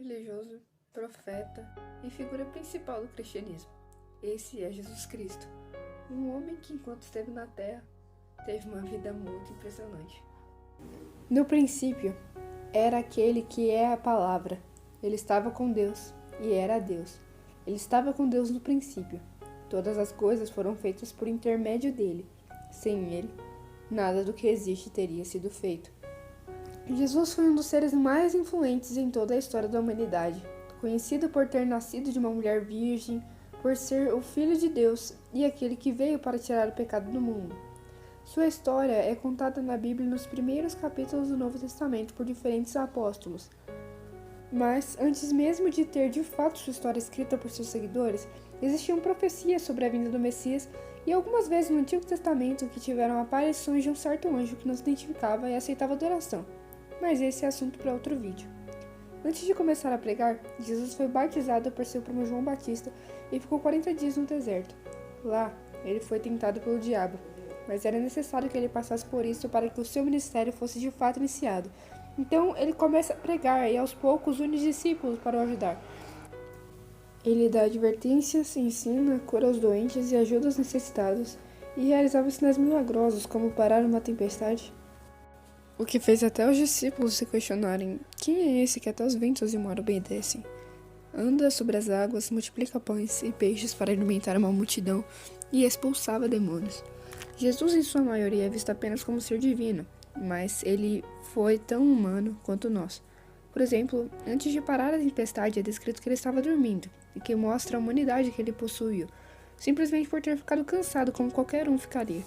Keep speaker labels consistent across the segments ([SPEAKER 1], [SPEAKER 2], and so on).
[SPEAKER 1] religioso, profeta e figura principal do cristianismo. Esse é Jesus Cristo, um homem que, enquanto esteve na Terra, teve uma vida muito impressionante. No princípio, era aquele que é a palavra. Ele estava com Deus e era Deus. Ele estava com Deus no princípio. Todas as coisas foram feitas por intermédio dele. Sem ele, nada do que existe teria sido feito. Jesus foi um dos seres mais influentes em toda a história da humanidade, conhecido por ter nascido de uma mulher virgem, por ser o Filho de Deus e aquele que veio para tirar o pecado do mundo. Sua história é contada na Bíblia nos primeiros capítulos do Novo Testamento por diferentes apóstolos. Mas, antes mesmo de ter de fato sua história escrita por seus seguidores, existiam profecias sobre a vinda do Messias e algumas vezes no Antigo Testamento que tiveram aparições de um certo anjo que nos identificava e aceitava adoração. Mas esse é assunto para outro vídeo. Antes de começar a pregar, Jesus foi batizado por seu primo João Batista e ficou 40 dias no deserto. Lá, ele foi tentado pelo diabo, mas era necessário que ele passasse por isso para que o seu ministério fosse de fato iniciado. Então, ele começa a pregar e aos poucos une os discípulos para o ajudar. Ele dá advertências, ensina, cura os doentes e ajuda os necessitados, e realizava sinais milagrosos como parar uma tempestade. O que fez até os discípulos se questionarem: quem é esse que até os ventos e o mar obedecem? Anda sobre as águas, multiplica pães e peixes para alimentar uma multidão e expulsava demônios. Jesus, em sua maioria, é visto apenas como ser divino, mas ele foi tão humano quanto nós. Por exemplo, antes de parar a tempestade, é descrito que ele estava dormindo, e que mostra a humanidade que ele possuía, simplesmente por ter ficado cansado como qualquer um ficaria.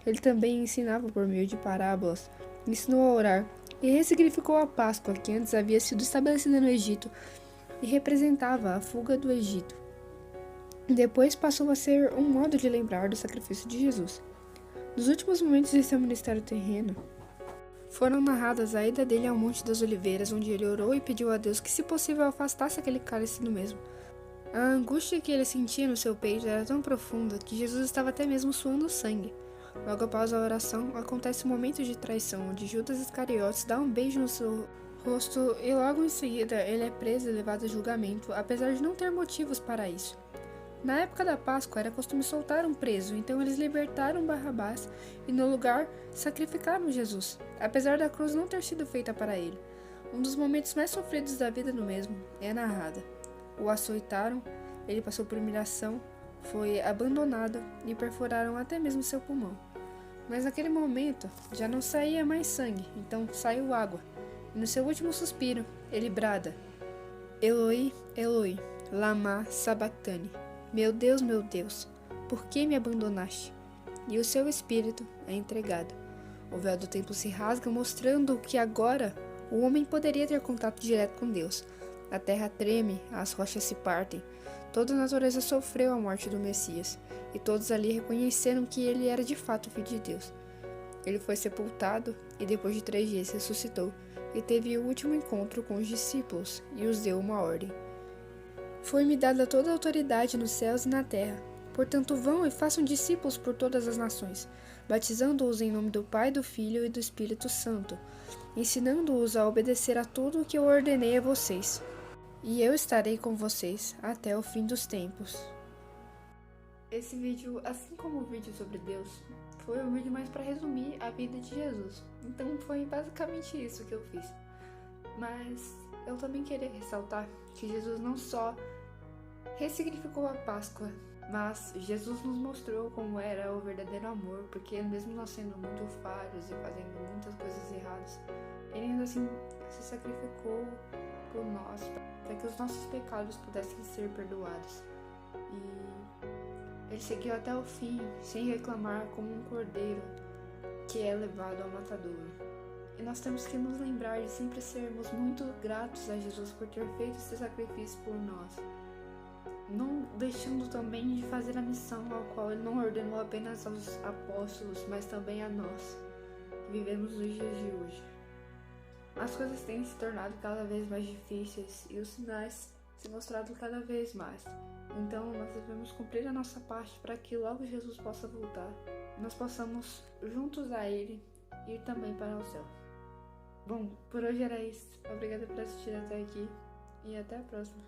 [SPEAKER 1] Ele também ensinava por meio de parábolas, ensinou a orar e ressignificou a Páscoa, que antes havia sido estabelecida no Egito e representava a fuga do Egito. Depois passou a ser um modo de lembrar do sacrifício de Jesus. Nos últimos momentos de seu ministério terreno, foram narradas a ida dele ao Monte das Oliveiras, onde ele orou e pediu a Deus que, se possível, afastasse aquele cálice do mesmo. A angústia que ele sentia no seu peito era tão profunda que Jesus estava até mesmo suando sangue. Logo após a oração, acontece um momento de traição, onde Judas Iscariotes dá um beijo no seu rosto e logo em seguida ele é preso e levado a julgamento, apesar de não ter motivos para isso. Na época da Páscoa era costume soltar um preso, então eles libertaram Barrabás e no lugar sacrificaram Jesus, apesar da cruz não ter sido feita para ele. Um dos momentos mais sofridos da vida do mesmo é narrada. O açoitaram, ele passou por humilhação, foi abandonado e perfuraram até mesmo seu pulmão. Mas naquele momento já não saía mais sangue, então saiu água. E no seu último suspiro, ele brada: Eloi, Eloi, lama sabachthani. Meu Deus, por que me abandonaste? E o seu espírito é entregado. O véu do templo se rasga, mostrando que agora o homem poderia ter contato direto com Deus. A terra treme, as rochas se partem. Toda a natureza sofreu a morte do Messias, e todos ali reconheceram que ele era de fato o Filho de Deus. Ele foi sepultado e depois de 3 dias ressuscitou, e teve o último encontro com os discípulos, e os deu uma ordem. Foi-me dada toda a autoridade nos céus e na terra. Portanto, vão e façam discípulos por todas as nações, batizando-os em nome do Pai, do Filho e do Espírito Santo, ensinando-os a obedecer a tudo o que eu ordenei a vocês. E eu estarei com vocês até o fim dos tempos. Esse vídeo, assim como o vídeo sobre Deus, foi um vídeo mais para resumir a vida de Jesus. Então foi basicamente isso que eu fiz. Mas eu também queria ressaltar que Jesus não só ressignificou a Páscoa, mas Jesus nos mostrou como era o verdadeiro amor, porque mesmo nós sendo muito falhos e fazendo muitas coisas erradas, ele ainda assim se sacrificou por nós, para que os nossos pecados pudessem ser perdoados. E ele seguiu até o fim, sem reclamar, como um cordeiro que é levado ao matadouro. E nós temos que nos lembrar de sempre sermos muito gratos a Jesus por ter feito esse sacrifício por nós, não deixando também de fazer a missão ao qual ele não ordenou apenas aos apóstolos, mas também a nós, que vivemos os dias de hoje. As coisas têm se tornado cada vez mais difíceis e os sinais se mostrado cada vez mais. Então nós devemos cumprir a nossa parte para que logo Jesus possa voltar e nós possamos, juntos a Ele, ir também para o céu. Bom, por hoje era isso. Obrigada por assistir até aqui e até a próxima.